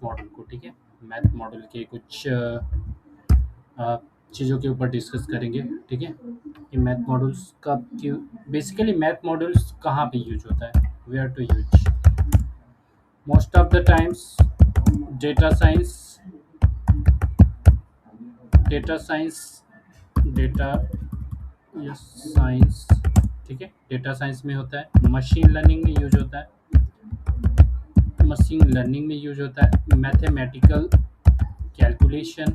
Model को, ठीक है। मैथ मॉडल के कुछ चीज़ों के ऊपर डिस्कस करेंगे, ठीक है। कि मैथ मॉडल्स का क्यों, बेसिकली मैथ मॉडल्स कहाँ पे यूज होता है, where to use most of the times. Data science, data science, data yes science, ठीक है, डेटा साइंस में होता है। मशीन लर्निंग में यूज होता है, मशीन लर्निंग में यूज होता है। मैथमेटिकल कैलकुलेशन,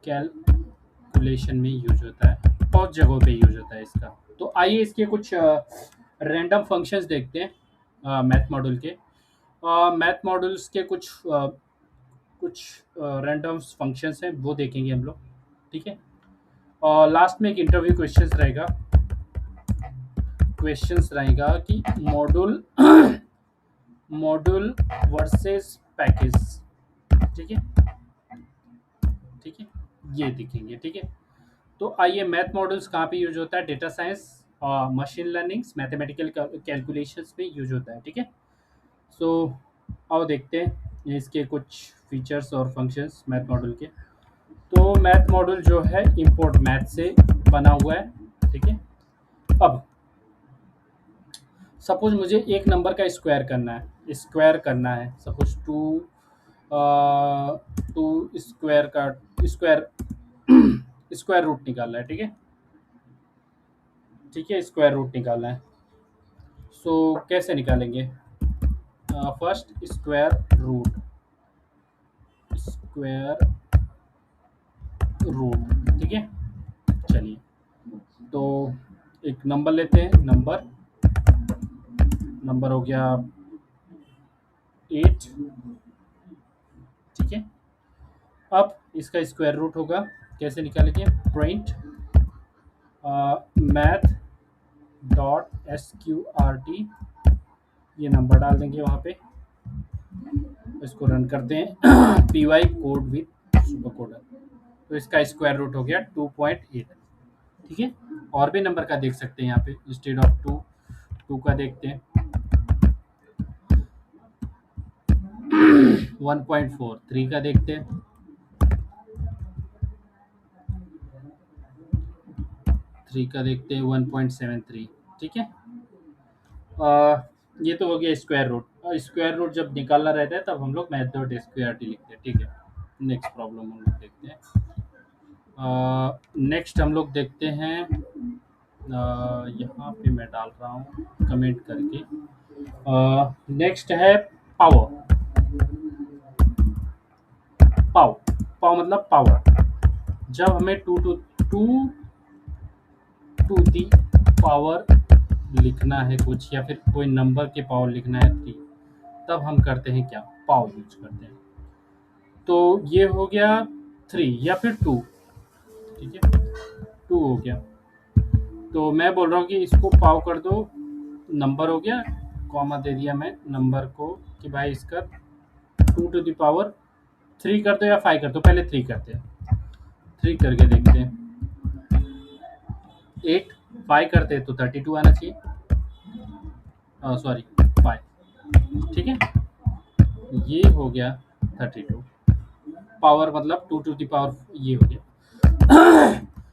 कैलकुलेशन में यूज होता है। बहुत जगहों पे यूज होता है इसका। तो आइए इसके कुछ रैंडम फंक्शंस देखते हैं मैथ मॉडल के। मैथ मॉडल्स के कुछ रैंडम फंक्शंस हैं, वो देखेंगे हम लोग, ठीक है। और लास्ट में एक इंटरव्यू क्वेश्चंस रहेगा कि मॉड्यूल मॉड्यूल वर्सेस पैकेज, ठीक है, ठीक है, ये दिखेंगे, ठीक है। तो आइए, मैथ मॉडल्स कहाँ पे यूज होता है? Data science, machine learning, mathematical calculations में यूज होता है, ठीक है। सो आओ देखते हैं इसके कुछ फीचर्स और फंक्शंस मैथ मॉडल के। तो मैथ मॉडल जो है इंपोर्ट मैथ से बना हुआ है, ठीक है। अब सपोज मुझे एक नंबर का स्क्वायर करना है सपोज टू स्क्वायर का स्क्वायर स्क्वायर रूट निकालना है, ठीक है, ठीक है, स्क्वायर रूट निकालना है। सो कैसे निकालेंगे? फर्स्ट स्क्वायर रूट, ठीक है। चलिए, तो एक नंबर लेते हैं। नंबर हो गया 8, ठीक है। अब इसका स्क्वायर रूट होगा, कैसे निकालेंगे? प्रिंट मैथ डॉट SQRT, ये नंबर डाल देंगे वहाँ पे। इसको रन करते हैं PY code with super coder. तो इसका स्क्वायर रूट हो गया 2.8, ठीक है। और भी नंबर का देख सकते हैं यहाँ पे, इंस्टेड ऑफ टू का देखते हैं 1.4, 3 का देखते हैं 1.73, ठीक है। ये तो हो गया स्क्वायर रूट। और स्क्वायर रूट जब निकालना रहता है तब हम लोग मैथ डॉट SQRT लिखते हैं, ठीक है। नेक्स्ट प्रॉब्लम हम लोग देखते हैं। नेक्स्ट हम लोग देखते हैं, यहाँ पे मैं डाल रहा हूँ कमेंट करके। नेक्स्ट है पावर। पाव पाव मतलब पावर। जब हमें टू टू दी पावर लिखना है कुछ, या फिर कोई नंबर के पावर लिखना है 3, तब हम करते हैं क्या? पाव यूज करते हैं। तो ये हो गया 3 या फिर 2, ठीक है, 2 हो गया। तो मैं बोल रहा हूँ कि इसको पाव कर दो, नंबर हो गया, कॉमा दे दिया मैं नंबर को कि भाई इसका 2 टू द पावर 3 कर दो या 5 कर दो। पहले 3 करते हैं, 3 करके देखते हैं। 8 5 करते हैं तो 32 आना चाहिए, सॉरी 5, ठीक है। ये हो गया 32, पावर मतलब 2 टू द पावर, ये हो गया।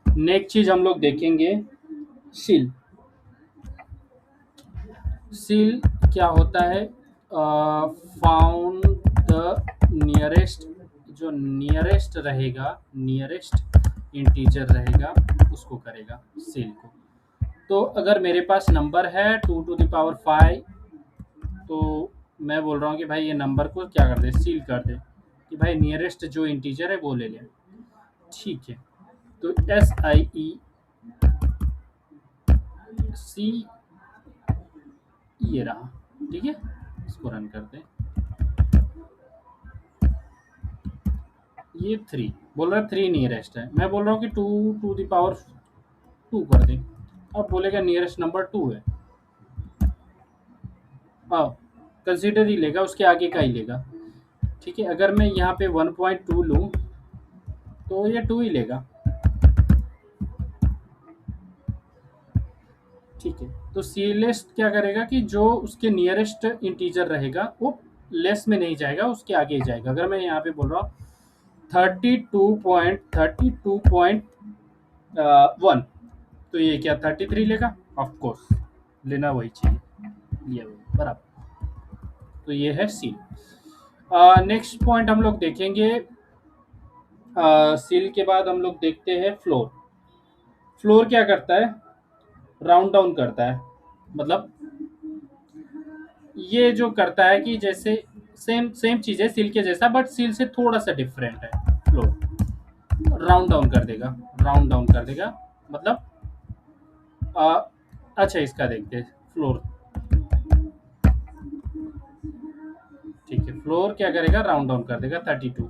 नेक्स्ट चीज हम लोग देखेंगे, सील। सील क्या होता है? फाउंड द नियरेस्ट, जो नियरेस्ट इंटीजर रहेगा उसको करेगा सील को। तो अगर मेरे पास नंबर है 2 टू द पावर 5, तो मैं बोल रहा हूँ कि भाई ये नंबर को क्या कर दे? सील कर दे, कि भाई नियरेस्ट जो इंटीजर है वो ले ले, ठीक है। तो SIEC ये रहा, ठीक है। इसको रन करते हैं। ये 3 बोल रहा है, 3 नियरेस्ट है। मैं बोल रहा हूँ कि 2 टू द पावर 2 कर दे। अब बोलेगा नियरेस्ट नंबर 2 है, हाँ, कंसीडर ही लेगा, उसके आगे का ही लेगा, ठीक है। अगर मैं यहाँ पे 1.2 लूँ तो ये 2 ही लेगा, ठीक है। तो सीलेस्ट क्या करेगा कि जो उसके नियरेस्ट इंटीजर रहेगा वो लेस में नहीं जाएगा, उसके आगे ही जाएगा। अगर मैं यहाँ पे बोल रहा हूँ 32.1, तो ये क्या 33 लेगा? ऑफ कोर्स लेना वही चाहिए, ये वही बराबर। तो ये है सी। नेक्स्ट पॉइंट हम लोग देखेंगे, सील के बाद हम लोग देखते हैं फ्लोर। फ्लोर क्या करता है? राउंड डाउन करता है। मतलब ये जो करता है कि जैसे सेम सेम चीज है सील के जैसा, बट सील से थोड़ा सा डिफरेंट है। फ्लोर राउंड डाउन कर देगा, राउंड डाउन कर देगा। मतलब अच्छा इसका देखते हैं फ्लोर। ठीक है, फ्लोर क्या करेगा? राउंड डाउन कर देगा 32।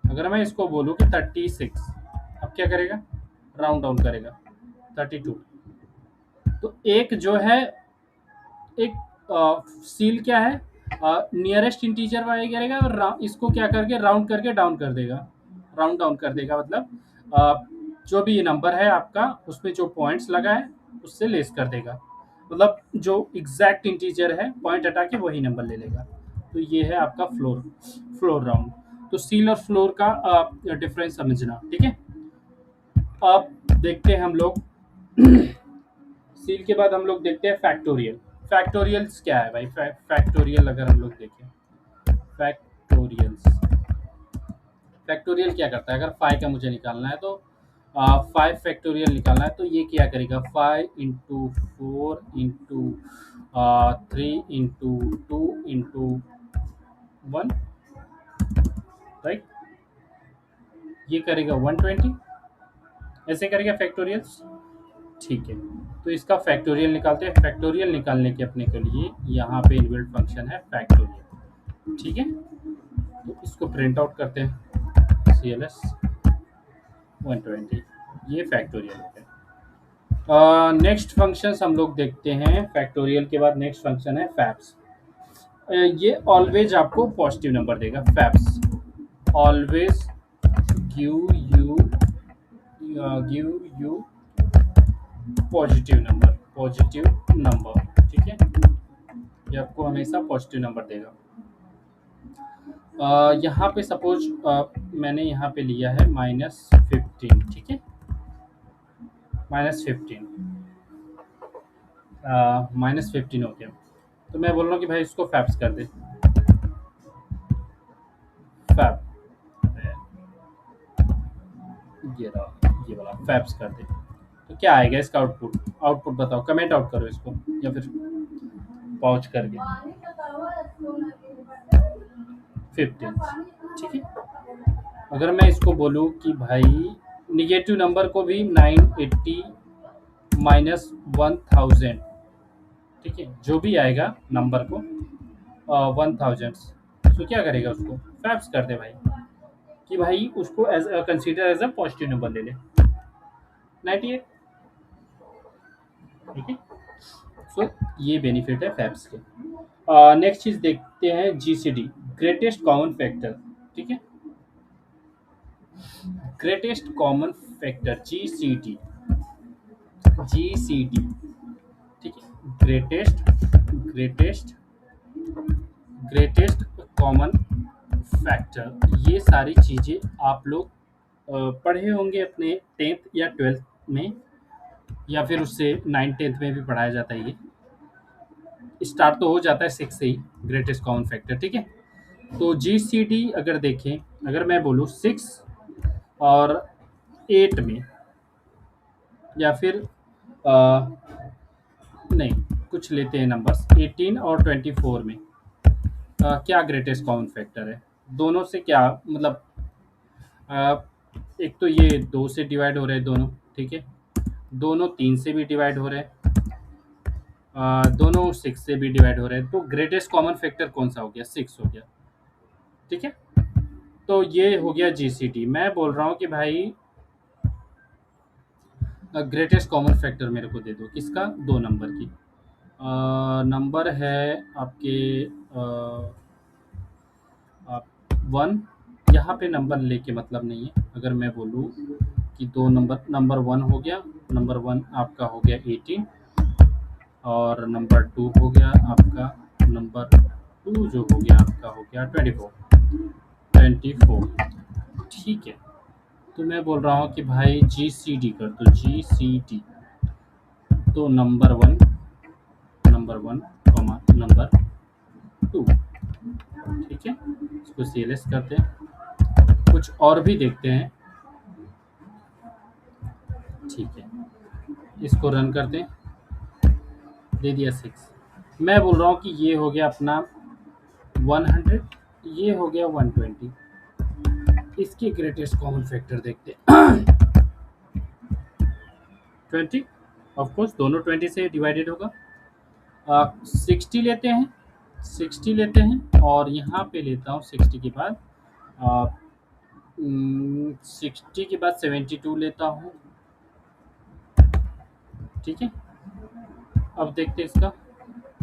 अगर मैं इसको बोलूँ कि 36, अब क्या करेगा? राउंड डाउन करेगा 32। तो एक जो है, एक सील क्या है, नियरेस्ट इंटीजर वाले करेगा और इसको क्या करके राउंड करके डाउन कर देगा, राउंड डाउन कर देगा। मतलब जो भी ये नंबर है आपका, उसमें जो पॉइंट्स लगा है उससे लेस कर देगा। मतलब जो एग्जैक्ट इंटीजर है पॉइंट हटा के वही नंबर ले लेगा। तो ये है आपका फ्लोर, फ्लोर राउंड। तो सील और फ्लोर का डिफरेंस समझना, ठीक है। अब देखते हैं हम लोग सील के बाद हम लोग देखते हैं फैक्टोरियल। फैक्टोरियल्स क्या है भाई? फैक्टोरियल अगर हम लोग देखें, फैक्टोरियल्स, फैक्टोरियल क्या करता है? अगर 5 का मुझे निकालना है तो 5 फैक्टोरियल निकालना है, तो ये क्या करेगा? 5 into 4 into 3 into 2 into 1, right? ये करेगा 120, ऐसे करेगा फैक्टोरियल्स। ठीक है, तो इसका फैक्टोरियल निकालते हैं। फैक्टोरियल निकालने के अपने के लिए यहाँ पे इनबिल्ट फंक्शन है फैक्टोरियल, ठीक है। तो इसको प्रिंट आउट करते हैं, CLS 120, ये फैक्टोरियल हो गया। नेक्स्ट फंक्शंस हम लोग देखते हैं। फैक्टोरियल के बाद नेक्स्ट फंक्शन है फैब्स। ये ऑलवेज आपको पॉजिटिव नंबर देगा। Fabs always give you positive number, ठीक है। ये आपको हमेशा पॉजिटिव नंबर देगा। यहाँ पे सपोज मैंने यहाँ पे लिया है -15, ठीक है, -15, -15 हो गया। तो मैं बोल रहा हूँ कि भाई इसको फैब्स कर दे, फैब, ये वाला फैब्स कर दे। तो क्या आएगा इसका आउटपुट? आउटपुट बताओ, कमेंट आउट करो इसको या फिर पॉज करके। 15, ठीक है। अगर मैं इसको बोलूँ कि भाई निगेटिव नंबर को भी 980 -1000, ठीक है, जो भी आएगा नंबर को 1000, तो क्या करेगा? उसको फैब्स कर दे भाई, कि भाई उसको as consider as a positive number ले ले, 98, ठीक है। सो ये बेनिफिट है फैब्स के। नेक्स्ट चीज देखते हैं GCD, ग्रेटेस्ट कॉमन फैक्टर, ठीक है। ग्रेटेस्ट कॉमन फैक्टर GCD, ठीक है। ग्रेटेस्ट कॉमन फैक्टर, ये सारी चीज़ें आप लोग पढ़े होंगे अपने 10th या 12th में, या फिर उससे 9th 10th में भी पढ़ाया जाता है। ये स्टार्ट तो हो जाता है 6 से ही, ग्रेटेस्ट कॉमन फैक्टर, ठीक है। तो GCD अगर देखें, अगर मैं बोलूँ 6 और 8 में, या फिर नहीं, कुछ लेते हैं नंबर्स 18 और 24 में, क्या ग्रेटेस्ट कॉमन फैक्टर है? दोनों से क्या मतलब, एक तो ये 2 से डिवाइड हो रहे हैं दोनों, ठीक है, दोनों 3 से भी डिवाइड हो रहे हैं, दोनों 6 से भी डिवाइड हो रहे हैं। तो ग्रेटेस्ट कॉमन फैक्टर कौन सा हो गया? 6 हो गया, ठीक है। तो ये हो गया GCD। मैं बोल रहा हूँ कि भाई ग्रेटेस्ट कॉमन फैक्टर मेरे को दे दो, किसका? 2 नंबर की। नंबर है आपके 1, यहाँ पे नंबर लेके मतलब नहीं है। अगर मैं बोलूँ कि 2 नंबर 1 हो गया, नंबर 1 आपका हो गया 18, और नंबर 2 हो गया आपका नंबर टू जो हो गया आपका हो गया 24। ठीक है, तो मैं बोल रहा हूँ कि भाई GCD कर दो, GCD। तो नंबर वन कॉमा नंबर 2। ठीक है, इसको CLS करते हैं, कुछ और भी देखते हैं। ठीक है, इसको रन करते हैं, दे दिया 6। मैं बोल रहा हूँ कि ये हो गया अपना 100, ये हो गया 120। इसके ग्रेटेस्ट कॉमन फैक्टर देखते हैं। 20, ऑफ कोर्स दोनों 20 से डिवाइडेड होगा। 60 लेते हैं, 60 लेते हैं, और यहाँ पे लेता हूँ 60 के बाद 60 के बाद 72 लेता हूँ। ठीक है, अब देखते हैं इसका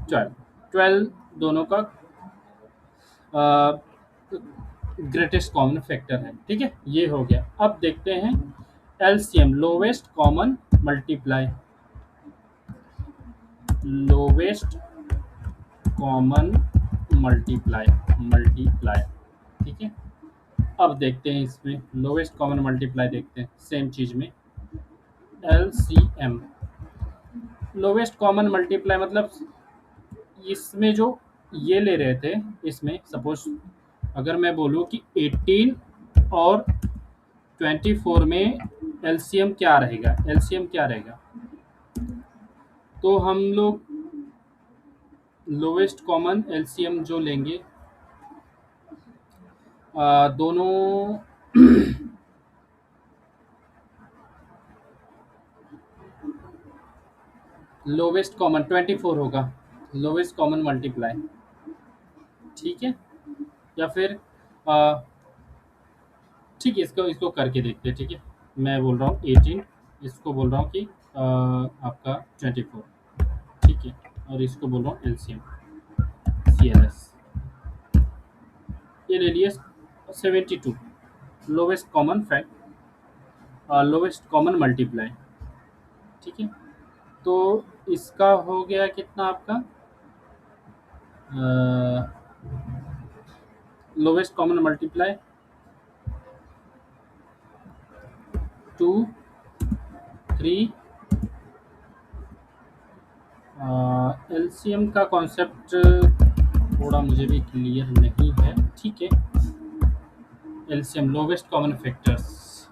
12, 12 दोनों का ग्रेटेस्ट कॉमन फैक्टर है। ठीक है, ये हो गया। अब देखते हैं LCM, lowest common multiply, lowest common multiply. ठीक है, अब देखते हैं इसमें लोवेस्ट कॉमन मल्टीप्लाई, देखते हैं सेम चीज में LCM, लोवेस्ट कॉमन मल्टीप्लाई मतलब इसमें जो ये ले रहे थे, इसमें सपोज अगर मैं बोलूँ कि 18 और 24 में LCM क्या रहेगा, LCM क्या रहेगा, तो हम लोग लोवेस्ट कॉमन LCM जो लेंगे दोनों लोवेस्ट कॉमन 24 होगा, लोवेस्ट कॉमन मल्टीप्लाई। ठीक है, या फिर अ, ठीक है, इसको इसको करके देखते हैं। ठीक है, मैं बोल रहा हूँ 18, इसको बोल रहा हूँ कि आपका 24। ठीक है, और इसको बोल रहा हूँ LCM CLS, ये ले लिए 72, lowest common lowest common multiply. ठीक है, तो इसका हो गया कितना आपका लोवेस्ट कॉमन मल्टीप्लाई 2, 3। LCM का कॉन्सेप्ट थोड़ा मुझे भी क्लियर नहीं है। ठीक है, LCM lowest common factors,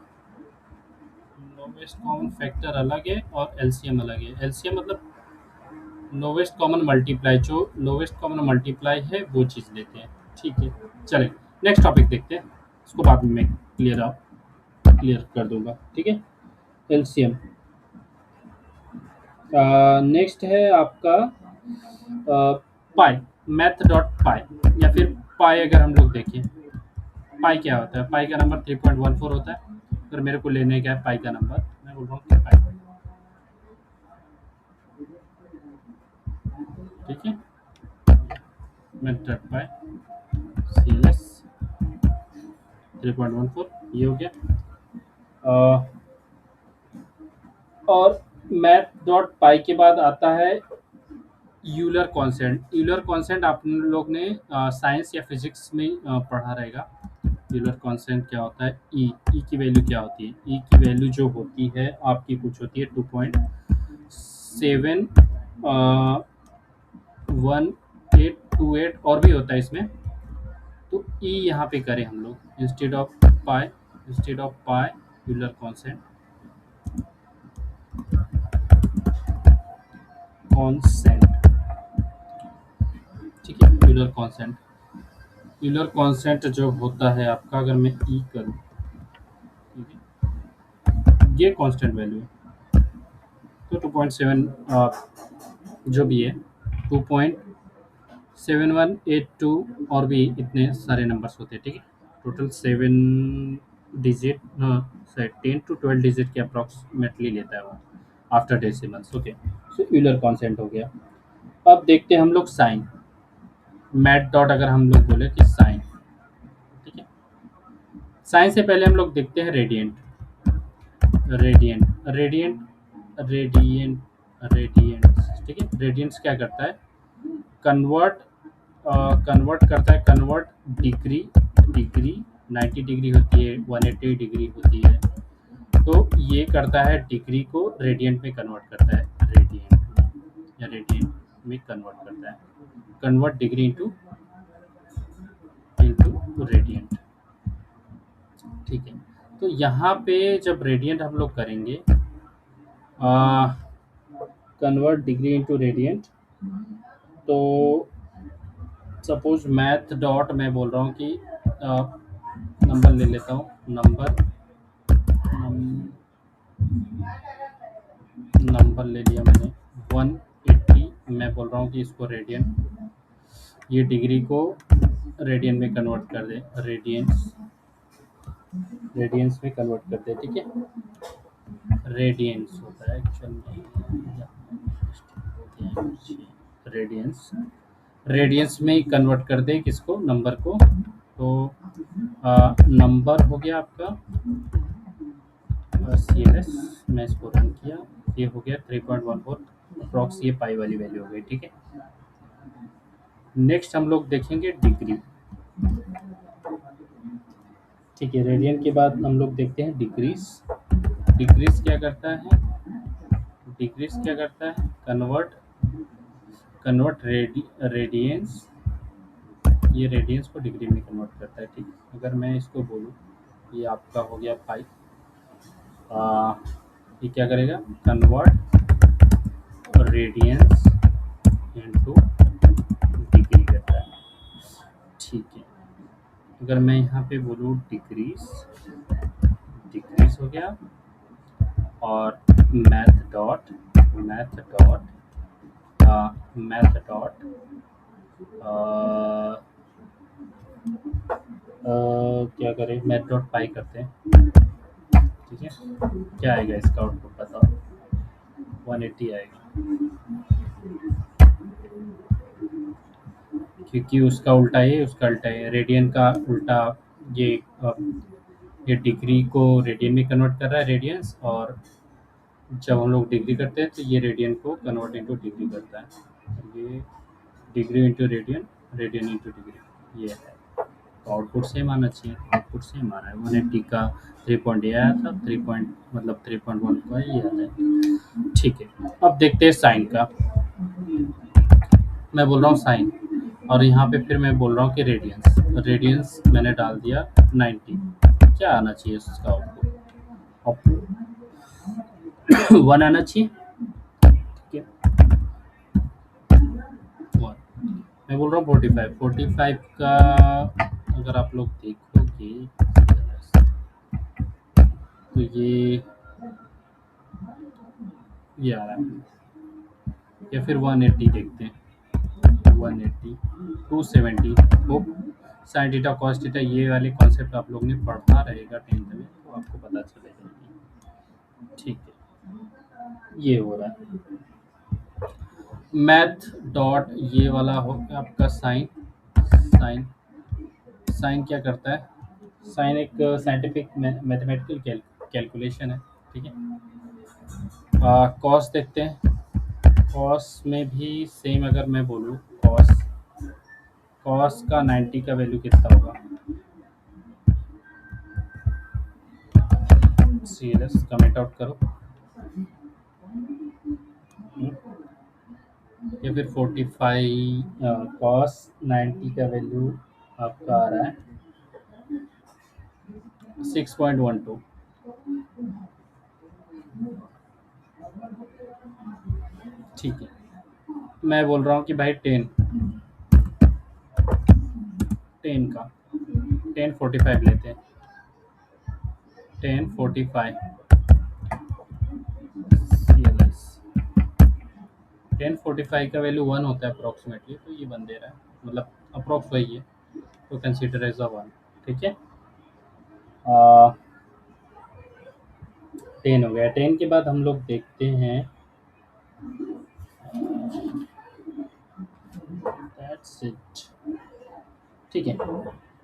lowest common factor अलग है और LCM अलग है। LCM मतलब लोवेस्ट कॉमन मल्टीप्लाई, जो लोवेस्ट कॉमन मल्टीप्लाई है वो चीज़ लेते हैं। ठीक है, चलें नेक्स्ट टॉपिक देखते हैं, इसको बाद में मैं क्लियर कर दूंगा। ठीक है, LCM। नेक्स्ट है आपका पाई, मैथ डॉट पाई, या फिर पाई। अगर हम लोग देखें पाई क्या होता है, पाई का नंबर 3.14 होता है। अगर मेरे को लेने का है पाई का नंबर, मैं बोल रहा हूँ कि पाई। ठीक है, मैथ डॉट पाई CLS 3.14, ये हो गया। और मैथ डॉट पाई के बाद आता है यूलर कॉन्सेंट। यूलर कॉन्सेंट आप लोग ने साइंस या फिजिक्स में पढ़ा रहेगा। यूलर कॉन्सेंट क्या होता है, ई की वैल्यू क्या होती है, ई की वैल्यू जो होती है आपकी कुछ होती है 2.7 1828, और भी होता है इसमें। तो ई यहाँ पे करें हम लोग instead of pi Euler constant. ठीक है, यूलर कॉन्सेंट जो होता है आपका, अगर मैं ई करूँ, ठीक है, ये कांस्टेंट वैल्यू है। तो 2.7 जो भी है 2.7182, और भी इतने सारे नंबर्स होते हैं। ठीक है, टोटल 7 डिजिट, 10 to 12 डिजिट के अप्रॉक्सीमेटली लेता है वो आफ्टर डेसिमल्स। ओके, सो यूलर कॉन्सेंट हो गया। अब देखते हैं हम लोग साइन, मैट डॉट, अगर हम लोग बोले कि साइन। ठीक है, साइन से पहले हम लोग देखते हैं रेडियंट, रेडियंट रेडियंट रेडियंट रेडियंट्स। ठीक है, रेडियंट्स क्या करता है, कन्वर्ट कन्वर्ट करता है, कन्वर्ट डिग्री, डिग्री 90 डिग्री होती है, 180 डिग्री होती है, तो ये करता है डिग्री को रेडियंट में कन्वर्ट करता है, रेडियंट या रेडियंट में कन्वर्ट करता है, convert degree into into radiant. ठीक है, तो यहाँ पे जब रेडियंट हम लोग करेंगे, कन्वर्ट डिग्री इंटू रेडियंट, तो सपोज मैथ डॉट मैं बोल रहा हूँ कि नंबर ले लेता हूँ, नंबर नंबर ले लिया मैंने 180, मैं बोल रहा हूँ कि इसको रेडियन, ये डिग्री को रेडियन में कन्वर्ट कर दे, रेडियंस, रेडियंस में कन्वर्ट कर दे। ठीक है, रेडियंस होता है एक्चुअल में, रेडियंस, रेडियंस में कन्वर्ट कर दे किसको, नंबर को। तो नंबर हो गया आपका CLS, मैं इसको रन किया, ये हो गया 3.14 अप्रॉक्स, ये पाई वाली वैल्यू हो गई। ठीक है, नेक्स्ट हम लोग देखेंगे डिग्री। ठीक है, रेडियन के बाद हम लोग देखते हैं डिग्रीज। डिग्रीज क्या करता है, डिग्रीज क्या करता है, कन्वर्ट, कन्वर्ट रेडियंस, ये रेडियंस को डिग्री में कन्वर्ट करता है। ठीक, अगर मैं इसको बोलूँ, ये आपका हो गया पाई, ये क्या करेगा, कन्वर्ट रेडियंस इनटू डिग्री करता है। ठीक है, अगर मैं यहाँ पे बोलूँ डिग्रीज, डिग्रीज हो गया, और math dot, math dot math dot क्या करें, मैथ डॉट पाई करते हैं। ठीक है, क्या आएगा इसका आउटपुट बताओ, 180 आएगा, क्योंकि उसका उल्टा है, उसका उल्टा है, रेडियन का उल्टा, ये ये डिग्री को रेडियन में कन्वर्ट कर रहा है, रेडियंस, और जब हम लोग डिग्री करते हैं तो ये रेडियन को कन्वर्ट इंटू डिग्री करता है, ये degree into radian, radian into degree, ये है। तो आउटपुट सेम आना चाहिए, आउटपुट सेम आ रहा है, 180 का 3 पॉइंट ये आया था, 3 पॉइंट मतलब 3.1 का ये आता है। ठीक है, अब देखते हैं साइन का, मैं बोल रहा हूँ साइन, और यहाँ पे फिर मैं बोल रहा हूँ कि रेडियंस, रेडियंस मैंने डाल दिया 90, क्या आना चाहिए उसका आउटपुट, आउटपुट 1 आना चाहिए। ठीक है, 1, मैं बोल रहा हूँ 45, 45 का अगर आप लोग देखोगे तो ये आ रहा है, या फिर 180 देखते हैं, 180, 270, वो साइन थीटा कॉस थीटा, ये वाले कॉन्सेप्ट आप लोग ने पढ़ा रहेगा 10th में, तो आपको पता चलेगा। ठीक है, ये हो रहा है मैथ डॉट, ये वाला हो गया आपका साइन, साइन, साइन क्या करता है, साइन एक साइंटिफिक मैथमेटिकल कैलकुलेशन है। ठीक है, कॉस देखते हैं, कॉस में भी सेम, अगर मैं बोलूँ कॉस, कॉस का 90 का वैल्यू कितना होगा, CLS कमेंट आउट करो, या फिर 45, कॉस 90 का वैल्यू आपका आ रहा है 6.12। ठीक है, मैं बोल रहा हूँ कि भाई 10, 10 का 1045 लेते हैं, 1045 CLS, 1045 का वैल्यू 1 होता है अप्रोक्सीमेटली, तो ये 1 दे रहा है, मतलब अप्रोक्स वही है, तो कंसीडर एज अ 1। ठीक है, 10 हो गया, 10 के बाद हम लोग देखते हैं, दैट्स इट। ठीक है,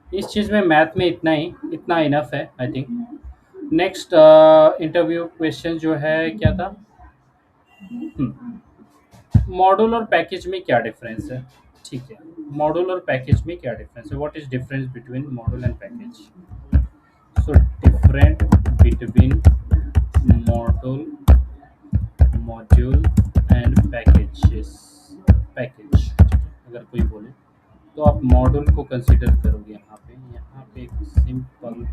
इस चीज़ में मैथ में इतना ही, इतना इनफ है I think. Next interview question जो है क्या था, मॉड्यूल और पैकेज में क्या डिफरेंस है। ठीक है। मॉड्यूल और पैकेज में क्या डिफरेंस है? What is difference between module and package? So different between module module and packages. Package, अगर कोई बोले तो आप मॉड्यूल को कंसीडर करोगे। यहाँ पे एक simple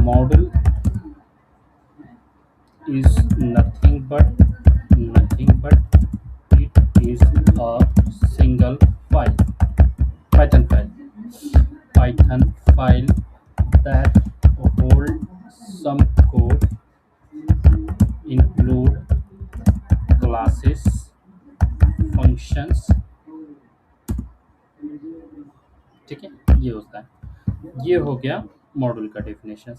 module is nothing but it is a single file, python file python file that hold some code, include classes, functions। ठीक है, ये होता है। ये हो गया मॉड्यूल का डेफिनेशन।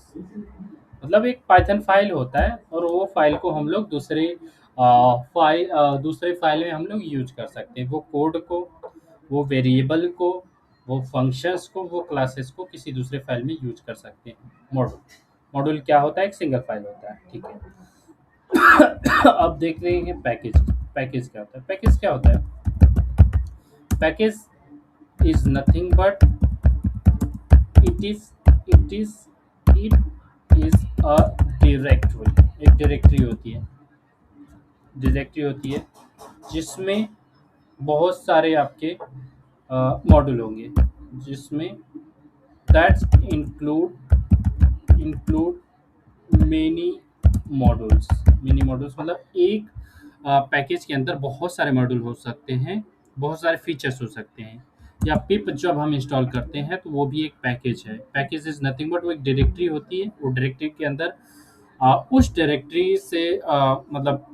मतलब एक पाइथन फाइल होता है और वो फाइल को हम लोग दूसरे फाइल में हम लोग यूज कर सकते हैं। वो कोड को, वो वेरिएबल को, वो फंक्शंस को, वो क्लासेस को किसी दूसरे फाइल में यूज कर सकते हैं। मॉड्यूल मॉड्यूल क्या होता है? एक सिंगल फाइल होता है। ठीक है। अब देख रहे हैं पैकेज। पैकेज क्या होता है? पैकेज क्या होता है? Package is nothing but it is it is it is a directory. एक डायरेक्टरी होती है जिसमें बहुत सारे आपके मॉड्यूल होंगे, जिसमें दैट्स इंक्लूड मेनी मॉड्यूल्स। मतलब एक पैकेज के अंदर बहुत सारे मॉड्यूल हो सकते हैं, बहुत सारे फीचर्स हो सकते हैं। या पिप जब हम इंस्टॉल करते हैं तो वो भी एक पैकेज है। पैकेज इज नथिंग बट वो एक डायरेक्टरी होती है। वो डायरेक्टरी के अंदर उस डायरेक्टरी से मतलब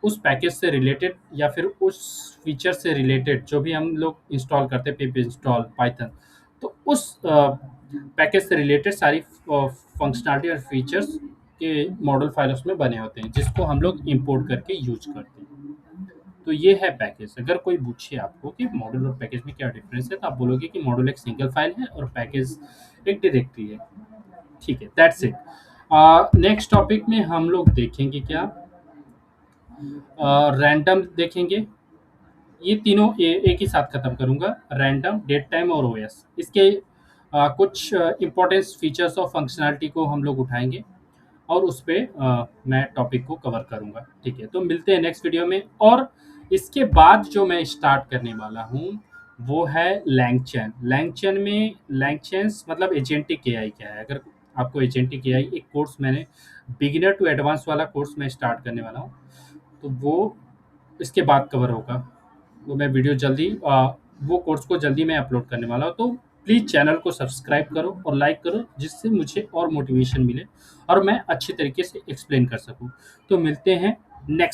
उस पैकेज से रिलेटेड या फिर उस फीचर से रिलेटेड जो भी हम लोग इंस्टॉल करते हैं, पिप इंस्टॉल पाइथन, तो उस पैकेज से रिलेटेड सारी फंक्शनलिटी और फीचर्स के मॉडल फाइल उसमें बने होते हैं, जिसको हम लोग इंपोर्ट करके यूज करते हैं। तो ये है पैकेज। अगर कोई पूछे आपको कि मॉडल और पैकेज में क्या डिफरेंस है, तो आप बोलोगे कि मॉडल एक सिंगल फाइल है और पैकेज एक डायरेक्टरी है। ठीक है, दैट्स इट। नेक्स्ट टॉपिक में हम लोग देखेंगे क्या? रैंडम देखेंगे। ये तीनों एक ही साथ खत्म करूंगा, रैंडम, डेट टाइम और ओएस। इसके कुछ इंपॉर्टेंट फीचर्स और फंक्शनैलिटी को हम लोग उठाएंगे और उस पे मैं टॉपिक को कवर करूंगा। ठीक है, तो मिलते हैं नेक्स्ट वीडियो में। और इसके बाद जो मैं स्टार्ट करने वाला हूँ वो है लैंगचैन। लैंगचैन्स मतलब एजेंटिक एआई क्या है। अगर आपको एजेंटिक एआई एक कोर्स मैंने बिगिनर टू एडवांस वाला कोर्स मैं स्टार्ट करने वाला हूँ, तो वो इसके बाद कवर होगा। वो मैं वीडियो जल्दी वो कोर्स को जल्दी मैं अपलोड करने वाला हूँ। तो प्लीज़ चैनल को सब्सक्राइब करो और लाइक करो, जिससे मुझे और मोटिवेशन मिले और मैं अच्छी तरीके से एक्सप्लेन कर सकूँ। तो मिलते हैं नेक्स्ट